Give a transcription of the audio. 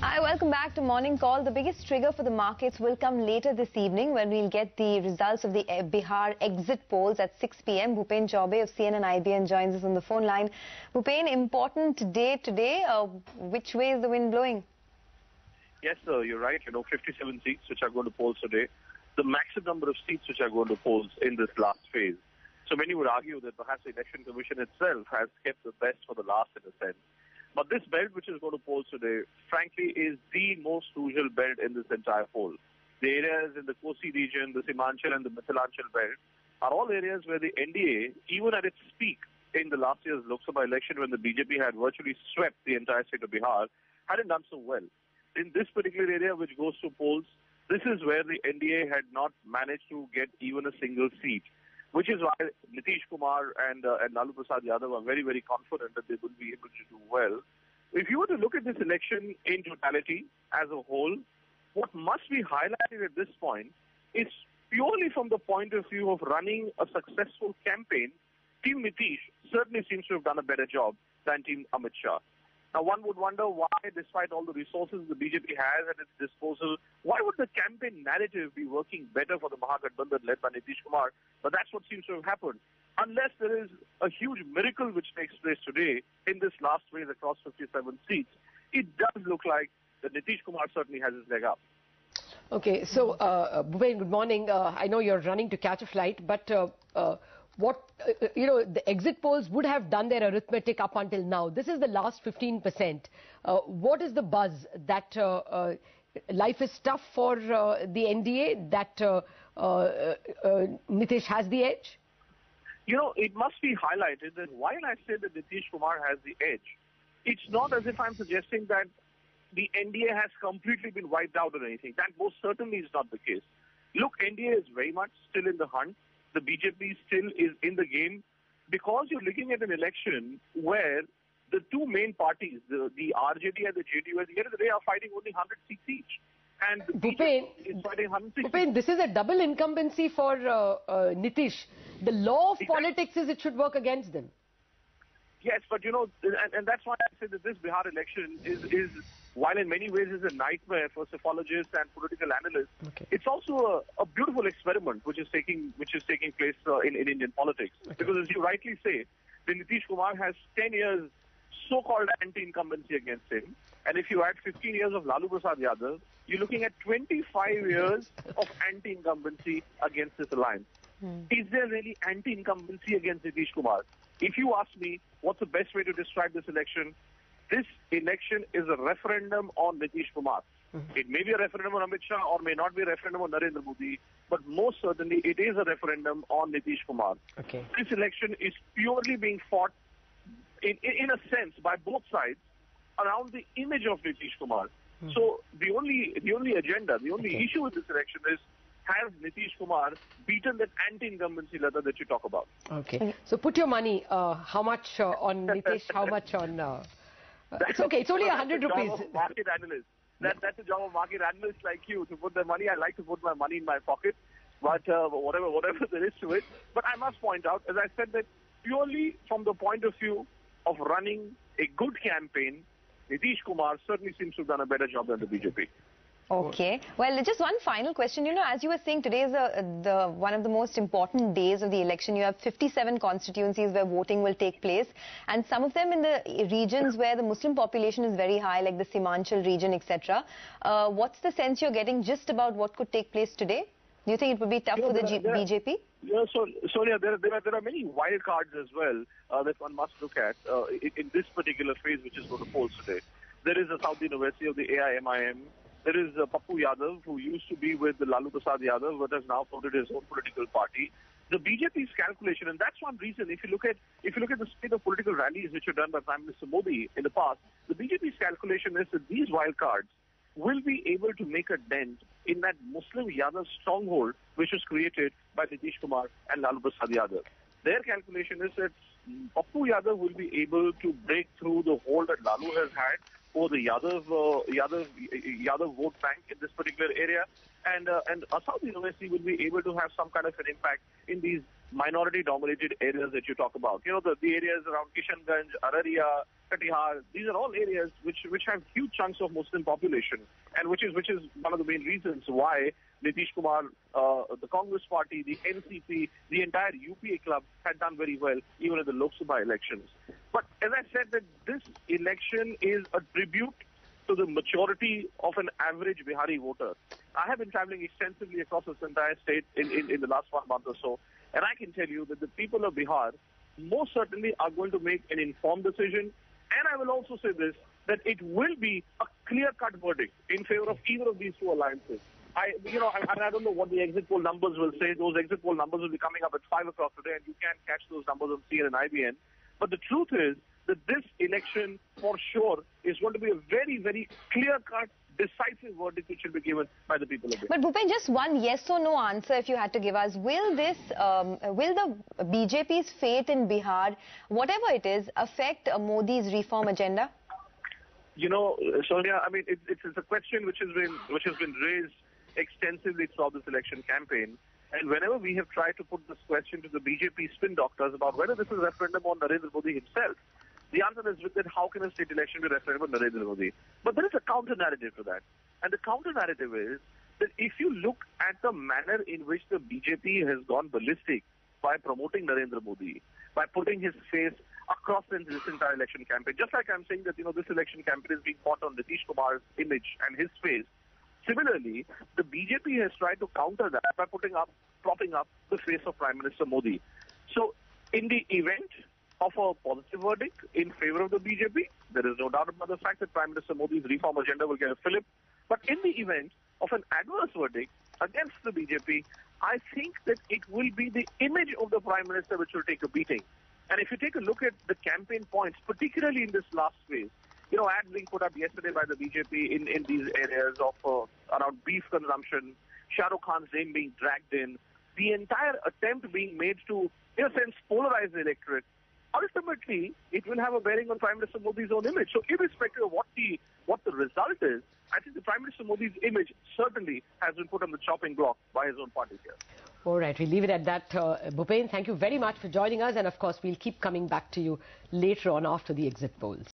Hi, welcome back to Morning Call. The biggest trigger for the markets will come later this evening when we'll get the results of the Bihar exit polls at 6 p.m. Bhupendra Chaubey of CNN-IBN joins us on the phone line. Bhupen, important day today. Which way is the wind blowing? Yes, sir, you're right. 57 seats which are going to polls today. The maximum number of seats which are going to polls in this last phase. So many would argue that perhaps the Election Commission itself has kept the best for the last in a sense. But this belt which is going to polls today, frankly, is the most crucial belt in this entire poll. The areas in the Kosi region, the Simanchal and the Mithilanchal belt are all areas where the NDA, even at its peak in the last year's Lok Sabha election when the BJP had virtually swept the entire state of Bihar, hadn't done so well. In this particular area which goes to polls, this is where the NDA had not managed to get even a single seat, which is why Nitish Kumar and Lalu Prasad Yadav are very, very confident that they will be able to do well. If you were to look at this election in totality as a whole, what must be highlighted at this point is purely from the point of view of running a successful campaign, Team Nitish certainly seems to have done a better job than Team Amit Shah. Now, one would wonder why, despite all the resources the BJP has at its disposal, why would the campaign narrative be working better for the Mahagathbandhan led by Nitish Kumar? But that's what seems to have happened. Unless there is a huge miracle which takes place today in this last phase across 57 seats, it does look like that Nitish Kumar certainly has his leg up. Okay, so, Bhupen, good morning. I know you're running to catch a flight, but the exit polls would have done their arithmetic up until now. This is the last 15%. What is the buzz that life is tough for the NDA, that Nitish has the edge? It must be highlighted that while I say that Nitish Kumar has the edge, it's not as if I'm suggesting that the NDA has completely been wiped out or anything. That most certainly is not the case. Look, NDA is very much still in the hunt. The BJP still is in the game because you're looking at an election where the two main parties, the RJD and the JDU, at the end of the day are fighting only 100 seats each. And Bhupen, is fighting 160. Bhupen, this is a double incumbency for Nitish. The law of politics is it should work against them. Yes, but and that's why I say that this Bihar election is while in many ways is a nightmare for psephologists and political analysts, it's also a beautiful experiment which is taking place in Indian politics. Okay. Because as you rightly say, the Nitish Kumar has 10 years so-called anti-incumbency against him, and if you add 15 years of Lalu Prasad Yadav, you're looking at 25 years of anti-incumbency against this alliance. Is there really anti-incumbency against Nitish Kumar? If you ask me, what's the best way to describe this election? This election is a referendum on Nitish Kumar. It may be a referendum on Amit Shah or may not be a referendum on Narendra Modi, but most certainly it is a referendum on Nitish Kumar. Okay. This election is purely being fought, in a sense, by both sides around the image of Nitish Kumar. So the only agenda, the only issue with this election is, has Nitish Kumar beaten that anti-incumbency letter that you talk about? Okay. So put your money, how much on Nitish, how much on... it's okay, it's only 100 rupees. Market analyst. That's the job of market analysts like you, to put their money. I like to put my money in my pocket, but whatever there is to it. But I must point out, as I said, that purely from the point of view of running a good campaign, Nitish Kumar certainly seems to have done a better job than the BJP. Okay. Well, just one final question. As you were saying, today is one of the most important days of the election. You have 57 constituencies where voting will take place, and some of them in the regions where the Muslim population is very high, like the Simanchal region, etc. What's the sense you're getting just about what could take place today? Do you think it would be tough for the BJP? Yeah, Sonia, there are many wild cards as well that one must look at in this particular phase, which is going to polls today. There is a South University of the AIMIM. There is Pappu Yadav, who used to be with the Lalu Prasad Yadav, but has now founded his own political party. The BJP's calculation, and that's one reason, if you look at the state of political rallies which were done by Prime Minister Modi in the past, the BJP's calculation is that these wild cards will be able to make a dent in that Muslim Yadav stronghold which was created by Nitish Kumar and Lalu Prasad Yadav. Their calculation is that Pappu Yadav will be able to break through the hold that Lalu has had for the Yadav vote bank in this particular area, and South University will be able to have some kind of an impact in these minority-dominated areas that you talk about. You know, the areas around Kishanganj, Araria, Katihar, these are all areas which have huge chunks of Muslim population, and which is one of the main reasons why Nitish Kumar, the Congress Party, the NCP, the entire UPA club had done very well even in the Lok Sabha elections. But as I said, that this election is a tribute to the maturity of an average Bihari voter. I have been traveling extensively across this entire state in the last 1 month or so, and I can tell you that the people of Bihar most certainly are going to make an informed decision. And I will also say this, that it will be a clear-cut verdict in favor of either of these two alliances. I don't know what the exit poll numbers will say. Those exit poll numbers will be coming up at 5 o'clock today, and you can catch those numbers on CNN-IBN. But the truth is that this election, for sure, is going to be a very, very clear-cut, decisive verdict which will be given by the people of Bihar. But Bhupen, just one yes or no answer if you had to give us. Will the BJP's fate in Bihar, whatever it is, affect Modi's reform agenda? You know, Sonia, I mean, it's a question which has been raised extensively throughout this election campaign. And whenever we have tried to put this question to the BJP spin doctors about whether this is a referendum on Narendra Modi himself, the answer is that how can a state election be a referendum on Narendra Modi? But there is a counter-narrative to that. And the counter-narrative is that if you look at the manner in which the BJP has gone ballistic by promoting Narendra Modi, by putting his face across this entire election campaign, just like I'm saying that, you know, this election campaign is being fought on Nitish Kumar's image and his face, similarly, the BJP has tried to counter that by propping up the face of Prime Minister Modi. So, in the event of a positive verdict in favor of the BJP, there is no doubt about the fact that Prime Minister Modi's reform agenda will get a fillip. But in the event of an adverse verdict against the BJP, I think that it will be the image of the Prime Minister which will take a beating. And if you take a look at the campaign points, particularly in this last phase, you know, ads being put up yesterday by the BJP in these areas of around beef consumption, Shah Rukh Khan's name being dragged in, the entire attempt being made to, in a sense, polarize the electorate, ultimately, it will have a bearing on Prime Minister Modi's own image. So irrespective of what the result is, I think the Prime Minister Modi's image certainly has been put on the chopping block by his own party here. All right, we'll leave it at that. Bhupen, thank you very much for joining us. And of course, we'll keep coming back to you later on after the exit polls.